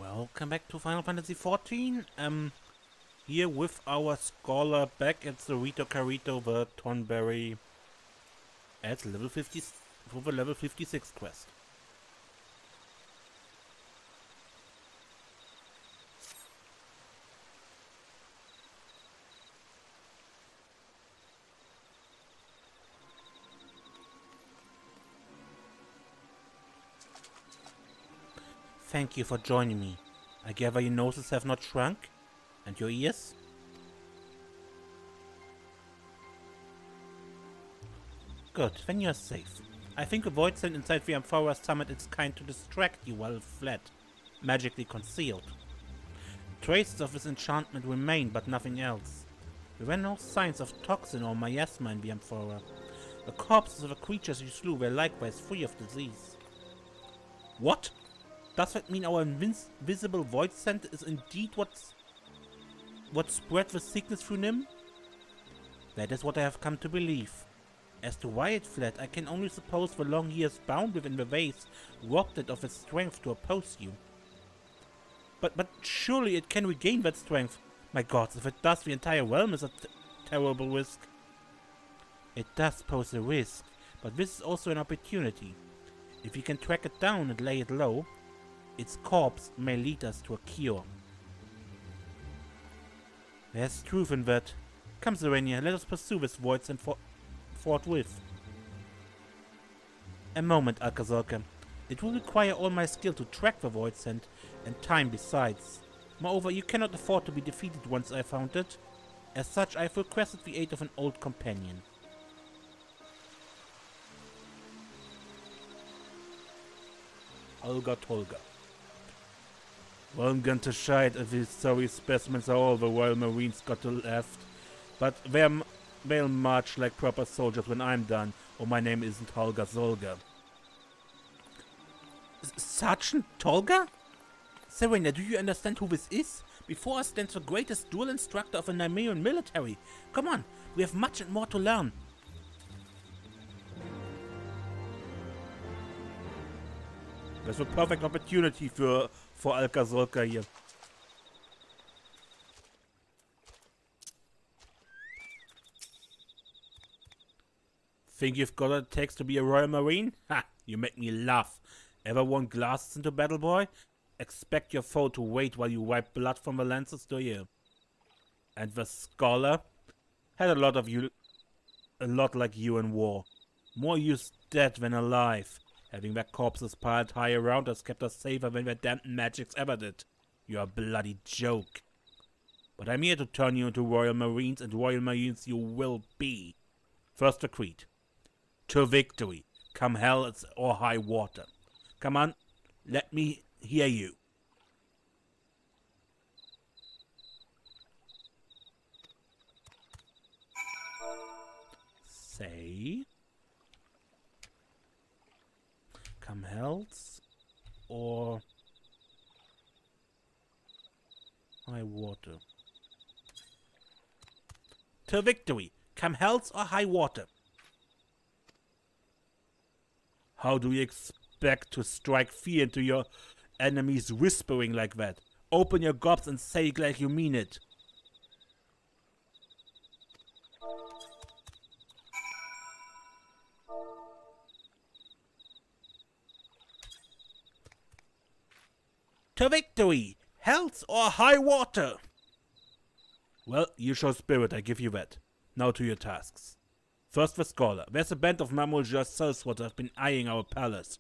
Welcome back to Final Fantasy XIV. Here with our scholar back at the Rito Carito, the Tonberry at level 50 for the level 56 quest. Thank you for joining me. I gather your noses have not shrunk? And your ears? Good, then you are safe. I think a voidsent inside the Amphora summoned its kind to distract you while it fled, magically concealed. Traces of this enchantment remain, but nothing else. There were no signs of toxin or miasma in the Amphora. The corpses of the creatures you slew were likewise free of disease. What? Does that mean our invisible voidsent is indeed what spread the sickness through Nym? That is what I have come to believe. As to why it fled, I can only suppose the long years bound within the vase robbed it of its strength to oppose you. But surely it can regain that strength. My gods, if it does, the entire realm is a terrible risk. It does pose a risk, but this is also an opportunity. If we can track it down and lay it low, its corpse may lead us to a cure. There's truth in that. Come, Serenia, let us pursue this voidsent forthwith. A moment, Helga Tolga. It will require all my skill to track the voidsent, and time besides. Moreover, you cannot afford to be defeated once I found it. As such, I have requested the aid of an old companion. Helga Tolga. Well, I'm going to shite if these sorry specimens are all the Royal Marines got left. But they'll march like proper soldiers when I'm done, or my name isn't Helga Tolga. Sergeant Tolga? Serena, do you understand who this is? Before us stands the greatest dual instructor of the Nymian military. Come on, we have much and more to learn. That's a perfect opportunity for Helga Tolga here. Think you've got what it takes to be a Royal Marine? Ha! You make me laugh. Ever worn glasses into battle, boy? Expect your foe to wait while you wipe blood from the lances, do you? And the scholar? Had a lot like you in war. More used dead than alive. Having their corpses piled high around us kept us safer than their damned magics ever did. You're a bloody joke. But I'm here to turn you into Royal Marines, and Royal Marines you will be. First the creed. To victory, come hell or high water. Come on, let me hear you. Say... Come hells or high water. To victory, come hells or high water. How do you expect to strike fear into your enemies whispering like that? Open your gobs and say it like you mean it. To victory! Health or high water! Well, you show spirit, I give you that. Now to your tasks. First the scholar. There's a band of Mammals cells that have been eyeing our palace.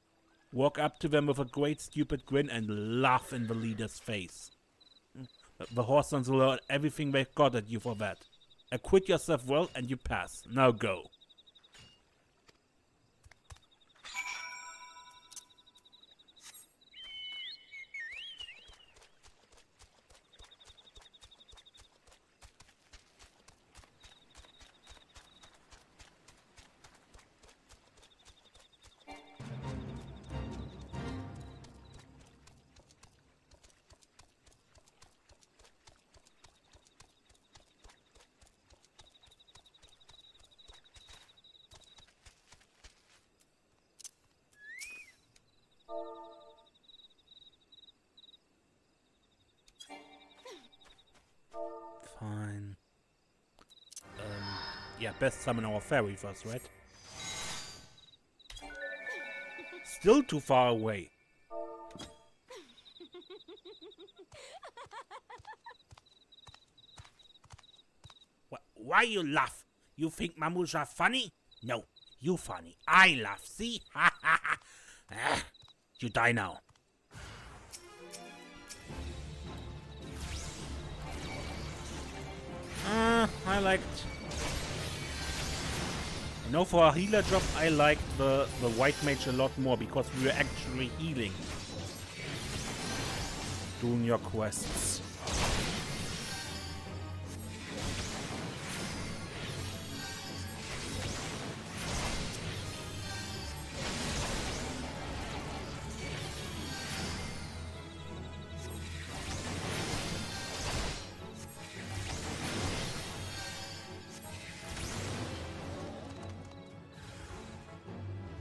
Walk up to them with a great stupid grin and laugh in the leader's face. The Horsons will learn everything they've got at you for that. Acquit yourself well and you pass. Now go. Yeah, best summon our fairy first, right? Still too far away. Why you laugh? You think Mamouche are funny? No, you funny. I laugh, see? Ha ha ha. You die now. I liked... You know, for a healer job, I liked the white mage a lot more because we were actually healing. Doing your quests.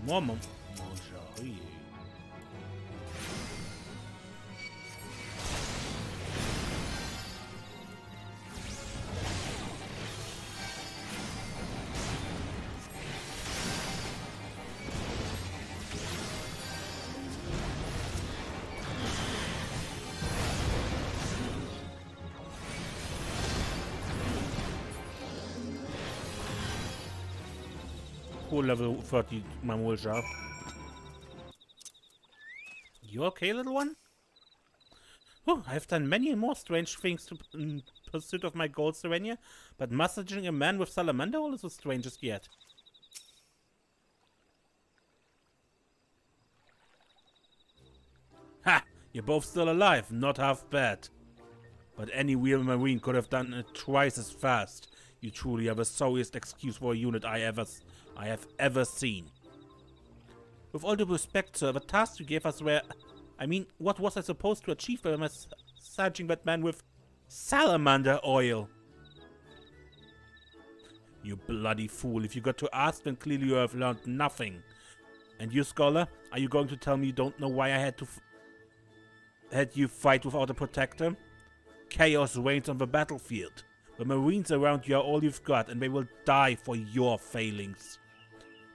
Mama. Cool, level 30 Mamulja. You okay, little one? Oh, I've done many more strange things in pursuit of my goal, Serenia, but messaging a man with salamander oil is the strangest yet. Ha! You're both still alive, not half bad. But any real marine could have done it twice as fast. You truly have the sorriest excuse for a unit I have ever seen. With all due respect, sir, the tasks you gave us were... I mean, what was I supposed to achieve by massaging that man with salamander oil? You bloody fool. If you got to ask, then clearly you have learned nothing. And you, scholar, are you going to tell me you don't know why I had you fight without a protector? Chaos reigns on the battlefield. The Marines around you are all you've got, and they will die for your failings.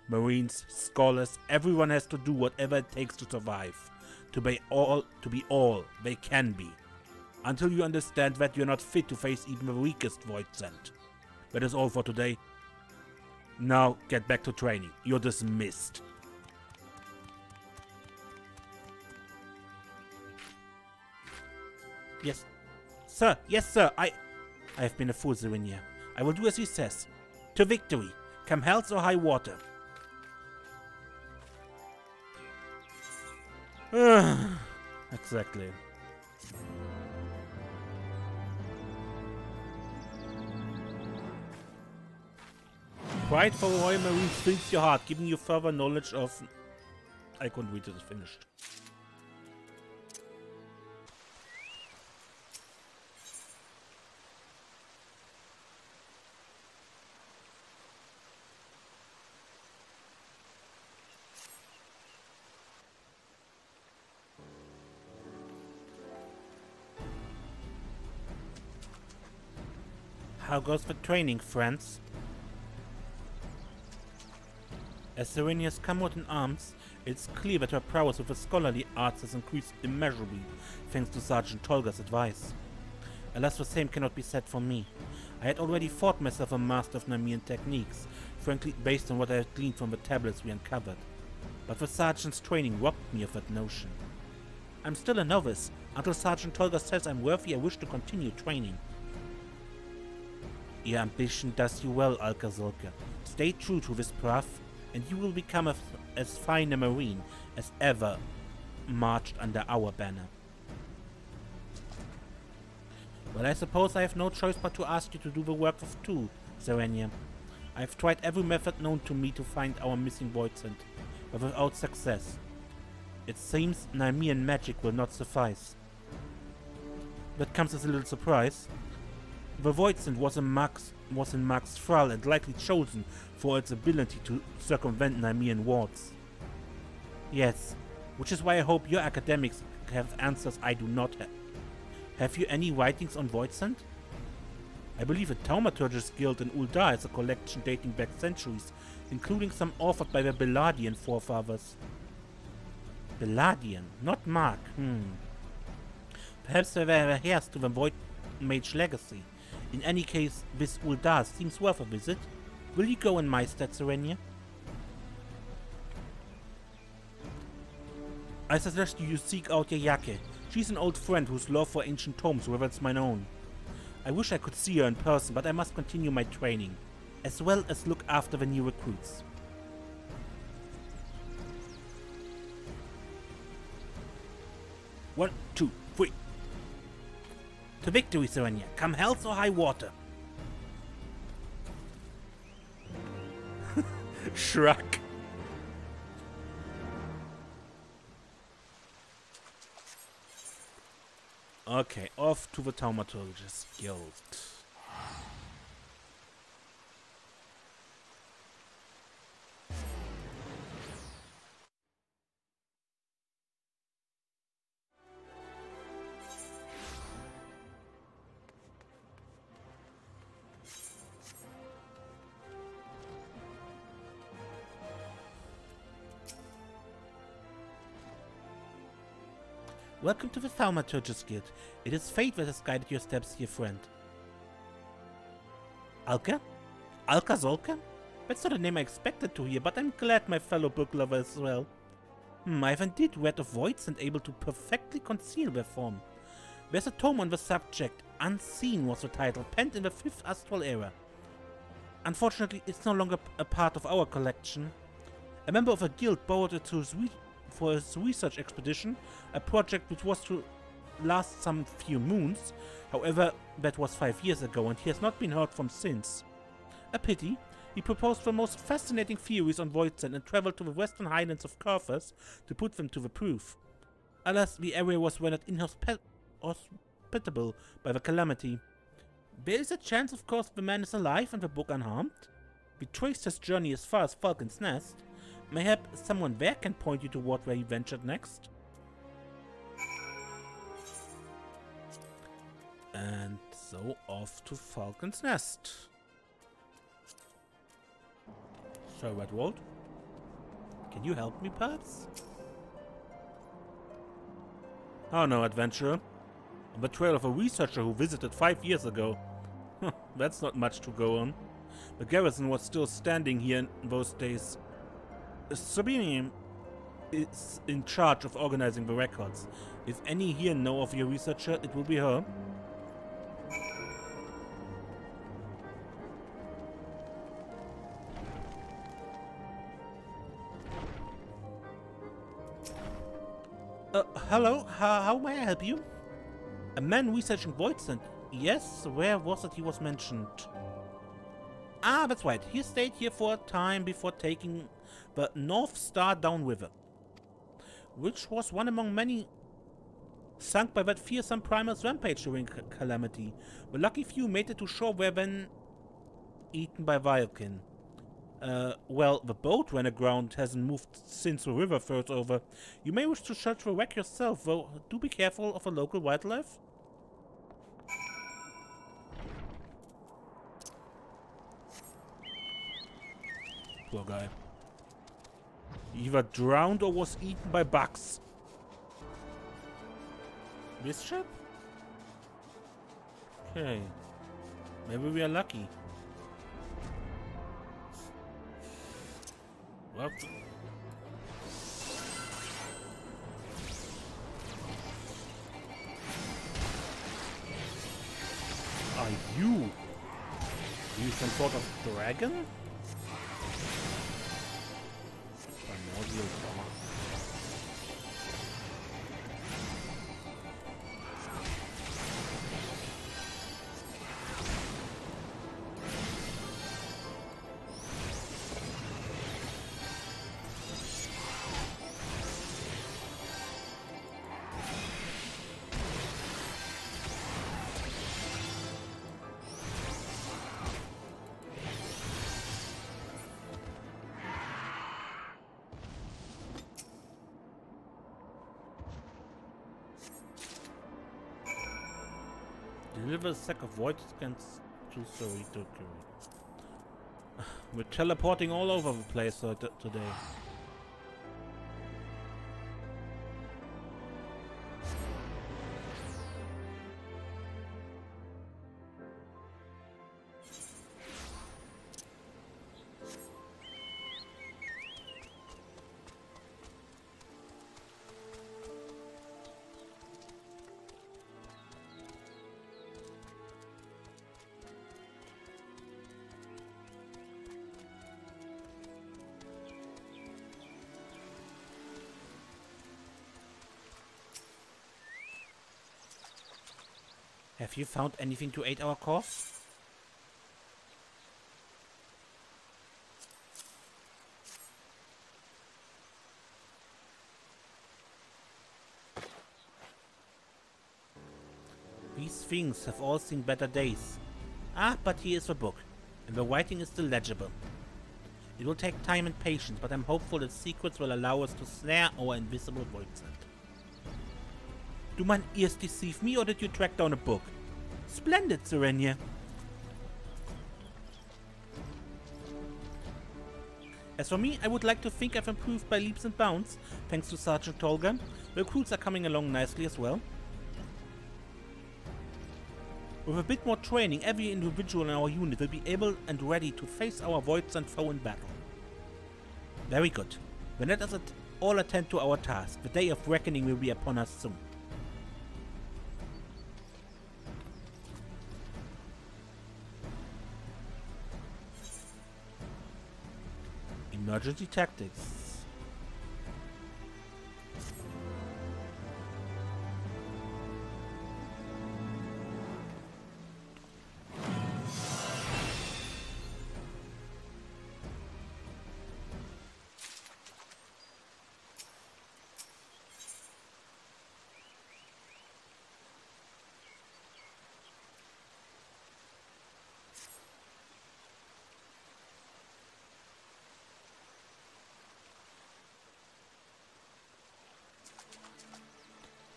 Marines, scholars, everyone has to do whatever it takes to survive. To be all they can be. Until you understand that you're not fit to face even the weakest voidsent. That is all for today. Now get back to training. You're dismissed. Yes. Sir, yes sir, I have been a fool, Zerinia. I will do as he says. To victory, come hells or high water. Exactly. Pride for Royal Marines fills your heart, giving you further knowledge of... I couldn't read it, it's finished. How goes the training, friends? As Serenia's come out in arms, it's clear that her prowess with the scholarly arts has increased immeasurably, thanks to Sergeant Tolga's advice. Alas, the same cannot be said for me. I had already thought myself a master of Nymian techniques, frankly based on what I had gleaned from the tablets we uncovered. But the Sergeant's training robbed me of that notion. I'm still a novice. Until Sergeant Tolga says I'm worthy, I wish to continue training. Your ambition does you well, Alka-Zolka. Stay true to this path, and you will become as fine a marine as ever marched under our banner. Well, I suppose I have no choice but to ask you to do the work of two, Serenia. I have tried every method known to me to find our missing voidsent, but without success. It seems Nymian magic will not suffice. That comes as a little surprise. The voidsent was in Mark's thrall and likely chosen for its ability to circumvent Nymian wards. Yes, which is why I hope your academics have answers I do not have. Have you any writings on voidsent? I believe a Thaumaturgist guild in Ul'dah has a collection dating back centuries, including some offered by their Beladian forefathers. Beladian, not Mark. Perhaps they were heirs to the Void Mage legacy. In any case, this Ul'dah seems worth a visit. Will you go in my stead, Serenia? I suggest you seek out Yayake. She's an old friend whose love for ancient tomes rivals mine own. I wish I could see her in person, but I must continue my training, as well as look after the new recruits. One, two, three. To victory, Serenia. Come health or high water. Shrug. Okay, off to the Thaumaturgist Guild. Welcome to the Thaumaturgist Guild. It is fate that has guided your steps here, friend. Alka? Alka Zolka? That's not a name I expected to hear, but I'm glad my fellow book lover as well. I've indeed read of voidsent able to perfectly conceal their form. There's a tome on the subject. Unseen was the title, penned in the 5th Astral Era. Unfortunately, it's no longer a part of our collection. A member of a guild borrowed it for his research expedition, a project which was to last some few moons. However, that was 5 years ago and he has not been heard from since. A pity. He proposed the most fascinating theories on voidsent and traveled to the western highlands of Carthus to put them to the proof. Alas, the area was rendered inhospitable by the calamity. There is a chance, of course, the man is alive and the book unharmed. We traced his journey as far as Falcon's Nest. Mayhap someone there can point you toward where he ventured next. And so off to Falcon's Nest. So, Redwald, can you help me, perhaps? Oh no, adventurer. A betrayal of a researcher who visited 5 years ago. That's not much to go on. The garrison was still standing here in those days. Sabine is in charge of organizing the records. If any here know of your researcher, it will be her. Hello, how may I help you? A man researching voidsent. Yes, where was it he was mentioned? Ah, that's right. He stayed here for a time before taking the North Star downriver, which was one among many sunk by that fearsome primal's rampage during calamity. The lucky few made it to shore were then eaten by Vilekin. Well, the boat ran aground, hasn't moved since the river froze over. You may wish to search the wreck yourself, though do be careful of the local wildlife. Poor guy. He either drowned or was eaten by bugs. This ship? Okay. Maybe we are lucky. Well, are you some sort of dragon? Primordial bomb. Deliver a sack of void scans to Cerrito. We're teleporting all over the place today. Have you found anything to aid our cause? These things have all seen better days. Ah, but here is the book, and the writing is still legible. It will take time and patience, but I'm hopeful that secrets will allow us to snare our invisible voidsent. Do mine ears deceive me, or did you track down a book? Splendid, Serenia. As for me, I would like to think I've improved by leaps and bounds, thanks to Sergeant Tolga. The recruits are coming along nicely as well. With a bit more training, every individual in our unit will be able and ready to face our voidsent foe in battle. Very good. Then let us all attend to our task. The day of reckoning will be upon us soon. Emergency tactics.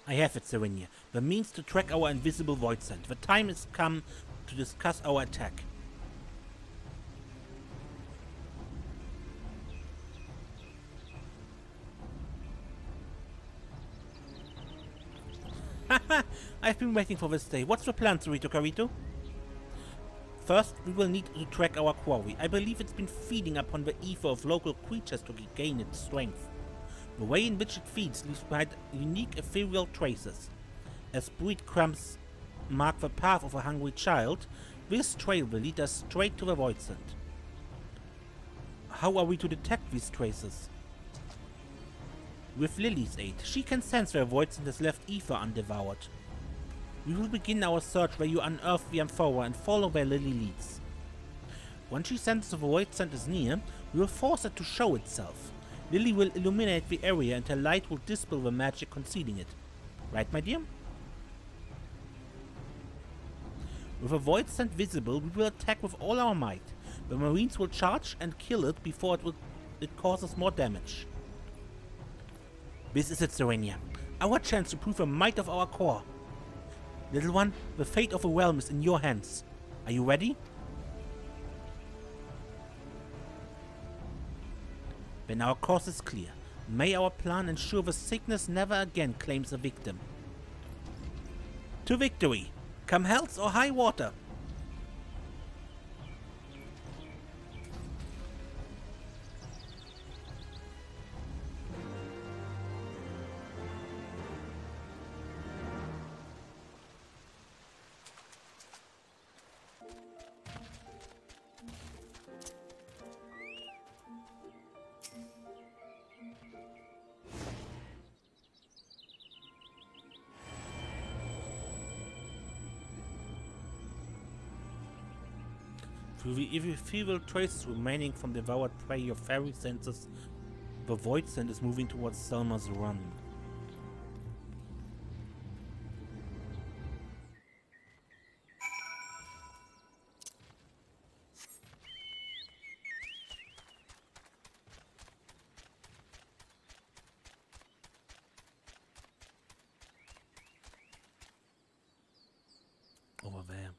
I have it, Serenia. The means to track our invisible voidsent. The time has come to discuss our attack. Haha! I've been waiting for this day. What's the plan, Cerrito Carito? First, we will need to track our quarry. I believe it's been feeding upon the ether of local creatures to regain its strength. The way in which it feeds leaves behind unique ethereal traces. As breadcrumbs mark the path of a hungry child, this trail will lead us straight to the voidsent. How are we to detect these traces? With Lily's aid, she can sense where voidsent has left ether undevoured. We will begin our search where you unearth the amphora and follow where Lily leads. Once she senses the voidsent is near, we will force it to show itself. Lily will illuminate the area and her light will dispel the magic concealing it. Right, my dear? With a voidsent visible, we will attack with all our might. The Marines will charge and kill it before it causes more damage. This is it, Serenia. Our chance to prove the might of our core. Little one, the fate of the realm is in your hands. Are you ready? Then our course is clear. May our plan ensure the sickness never again claims a victim. To victory! Come health or high water! Through the ethereal traces remaining from devoured prey, your fairy senses the voidsent is moving towards Selma's run. Over there.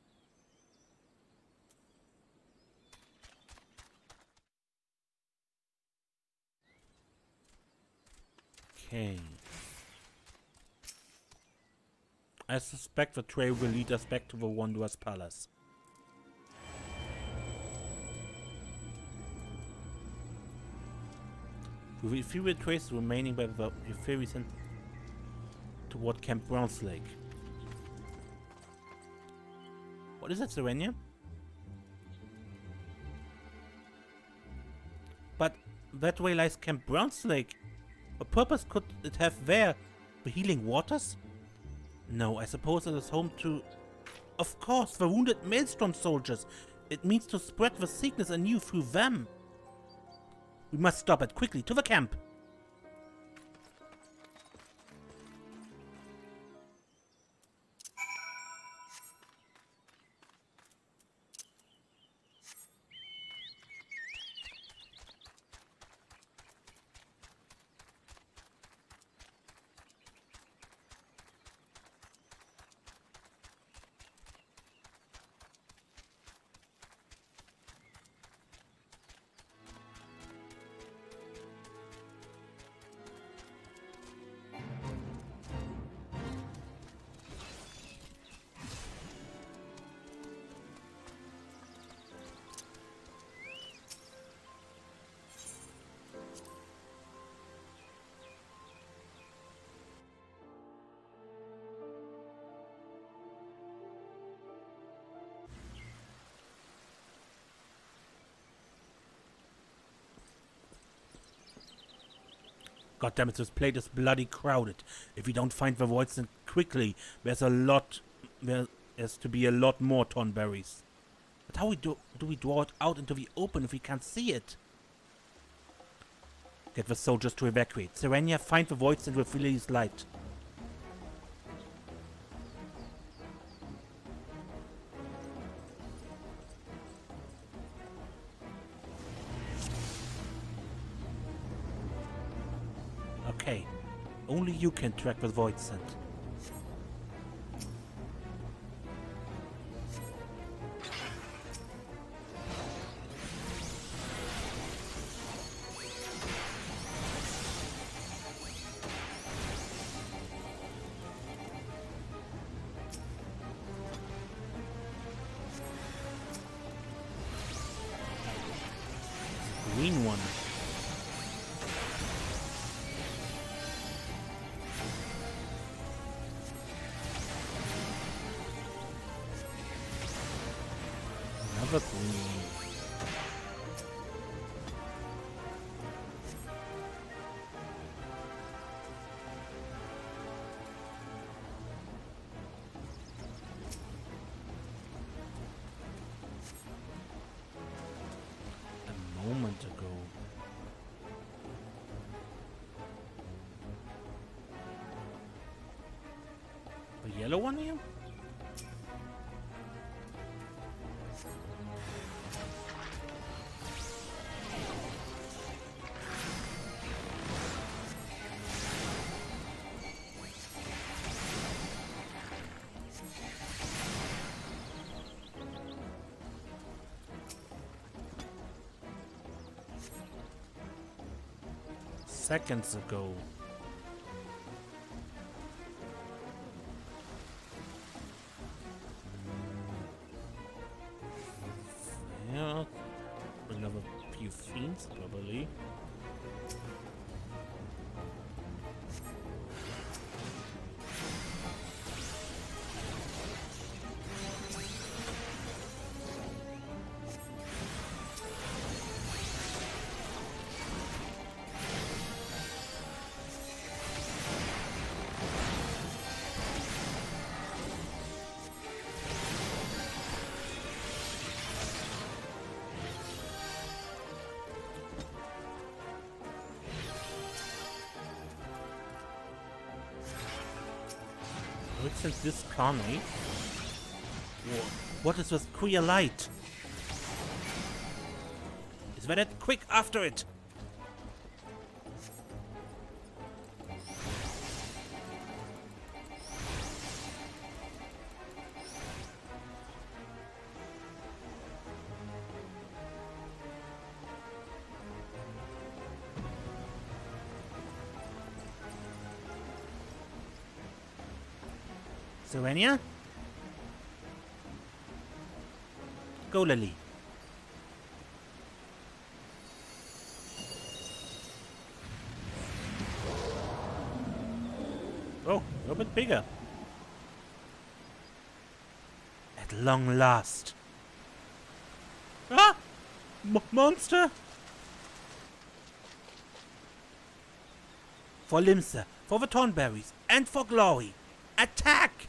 Okay. I suspect the trail will lead us back to the Wanderer's Palace. We will trace the remaining by the ferry sent toward Camp Browns Lake. What is that, Serenia? But that way lies Camp Browns Lake. What purpose could it have there? The healing waters? No, I suppose it is home to... Of course, the wounded Maelstrom soldiers. It means to spread the sickness anew through them. We must stop it quickly. To the camp. God damn it, this place is bloody crowded. If we don't find the voidsent quickly, there's to be a lot more Tonberries. But how do we draw it out into the open if we can't see it? Get the soldiers to evacuate. Serenia, find the voidsent with Lily's light. Okay, only you can track the voidsent. Green one. Another green one. A moment ago. The yellow one here? Seconds ago. Yeah, another few fiends probably. Since this carnage. What is this queer light? Is that it? Quick, after it! Sylvania? Go, Lily. Oh, you're a bit bigger. At long last. Ah! Monster! For Limsa, for the Tonberries, and for glory. Attack!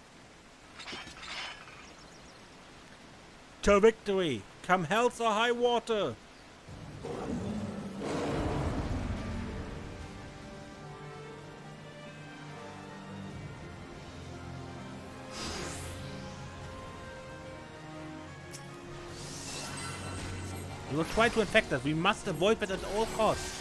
To victory! Come hell's or high water! He will try to infect us. We must avoid that at all costs.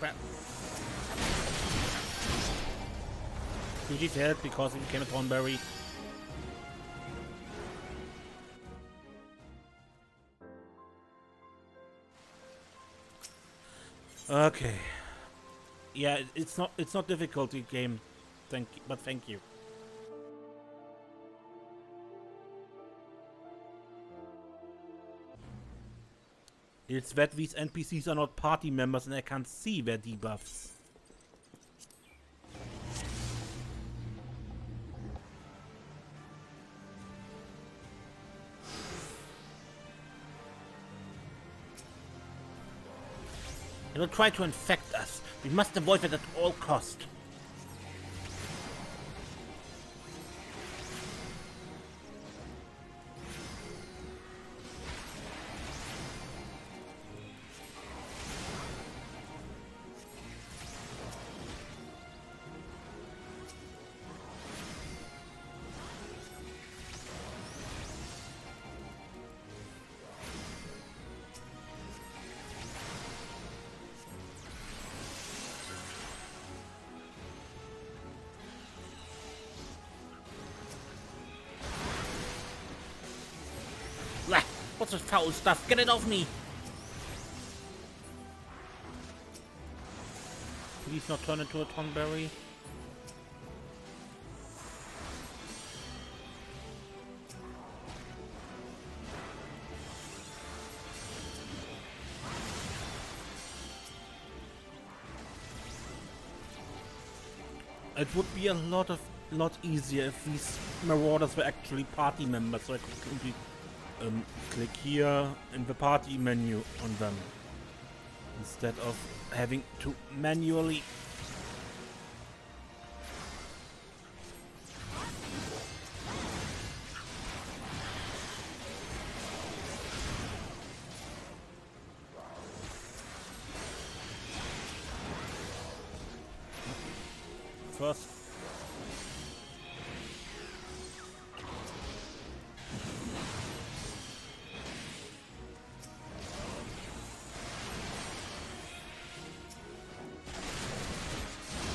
Crap. Fuji failed because he became a Tonberry. Okay. Yeah, it's not difficult game. Thank you. It's that these NPCs are not party members and I can't see their debuffs. They will try to infect us. We must avoid it at all cost. What's this foul stuff? Get it off me! Please not turn into a Tonberry. It would be a lot easier if these marauders were actually party members, so I could simply click here in the party menu on them instead of having to manually first.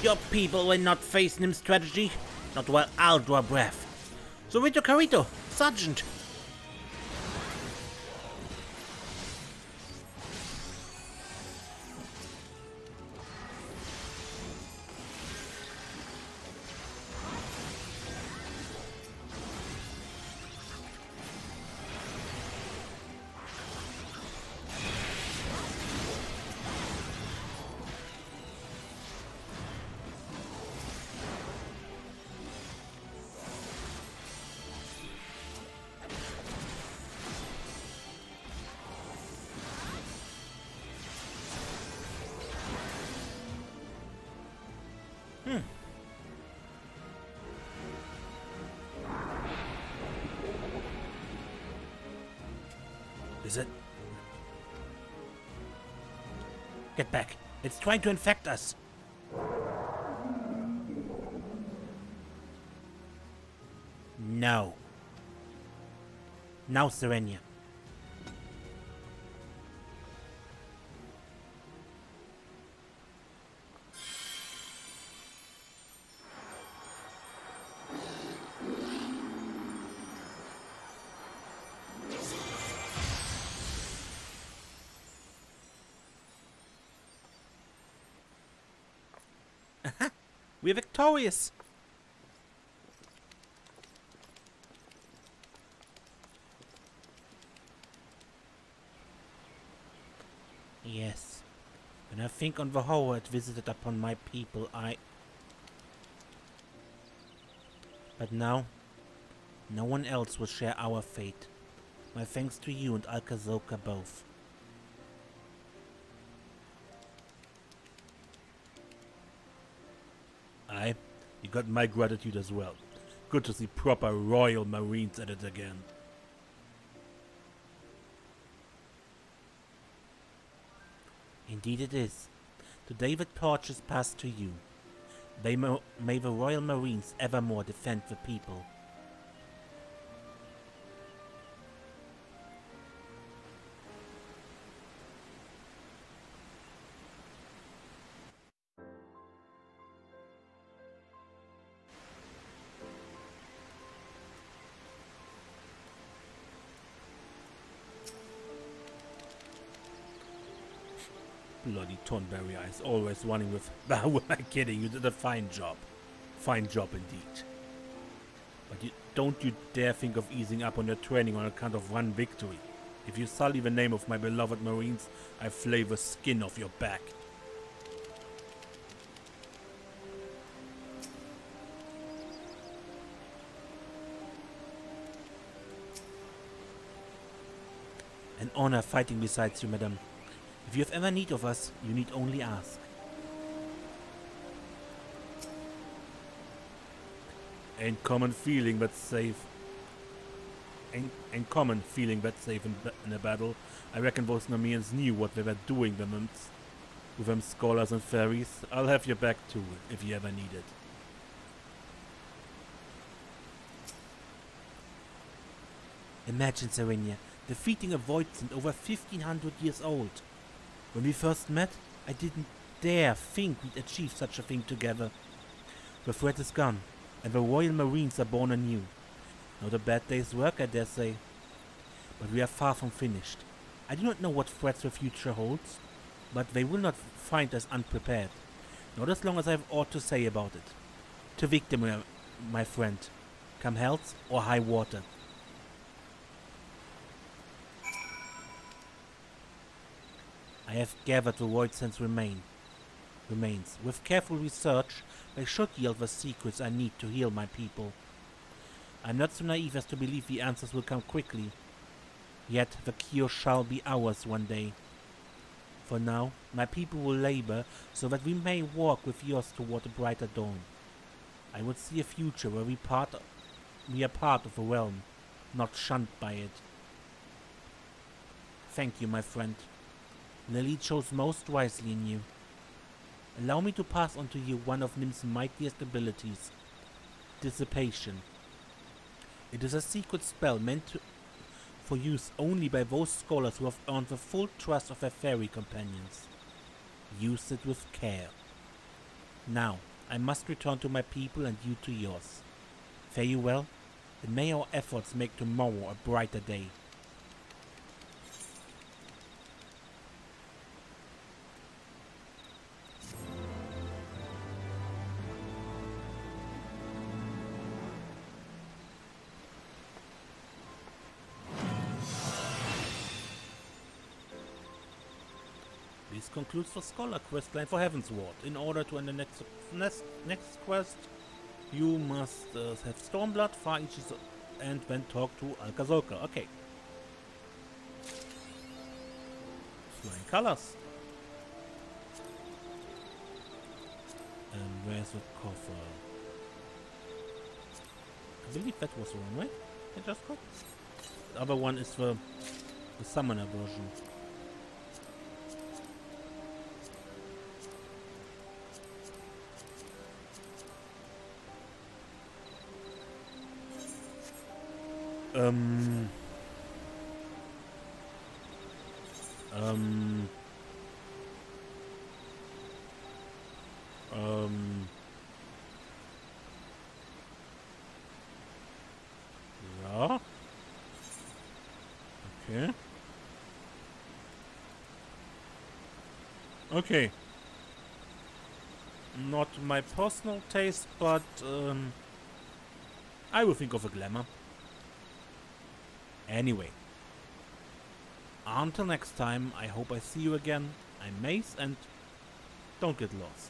Your people will not face Nim's strategy. Not while I'll draw breath. So Rito Carito, Sergeant. Is it? Get back. It's trying to infect us. No. Now, Serenia. We're victorious! Yes. When I think on the horror it visited upon my people, But now, no one else will share our fate. My thanks to you and Alkazoka both. You got my gratitude as well. Good to see proper Royal Marines at it again. Indeed it is. Today the torch is passed to you. May the Royal Marines evermore defend the people. Bloody Tonberry eyes, always running with... Who am I kidding? You did a fine job. Fine job indeed. But don't you dare think of easing up on your training on account of one victory. If you sully the name of my beloved Marines, I flay the skin off your back. An honor fighting beside you, madam. If you have ever need of us, you need only ask. Ain't common feeling that safe. Ain't common feeling that safe in a battle. I reckon those Nymians knew what they were doing with them scholars and fairies. I'll have your back too, if you ever need it. Imagine, Serenia, defeating a voidsent over 1500 years old. When we first met, I didn't dare think we'd achieve such a thing together. The threat is gone, and the Royal Marines are born anew. Not a bad day's work, I dare say. But we are far from finished. I do not know what threats the future holds, but they will not find us unprepared. Not as long as I have aught to say about it. To victory, my friend. Come health or high water. I have gathered the voidsent's remains. With careful research, they should yield the secrets I need to heal my people. I'm not so naive as to believe the answers will come quickly. Yet the cure shall be ours one day. For now, my people will labor so that we may walk with yours toward a brighter dawn. I would see a future where we are part of a realm, not shunned by it. Thank you, my friend. Lily chose most wisely in you. Allow me to pass on to you one of Nim's mightiest abilities, Dissipation. It is a secret spell meant for use only by those scholars who have earned the full trust of their fairy companions. Use it with care. Now, I must return to my people and you to yours. Fare you well, and may our efforts make tomorrow a brighter day. This concludes the Scholar questline for Heavensward. In order to end the next quest, you must have Stormblood, fire each and then talk to Helga Tolga. Okay. Flying colors. And where's the coffer? I believe that was the one, right? I just got. The other one is the summoner version. Yeah. Okay. Okay. Not my personal taste, but I will think of a glamour. Anyway, until next time, I hope I see you again. I'm Mace, and don't get lost.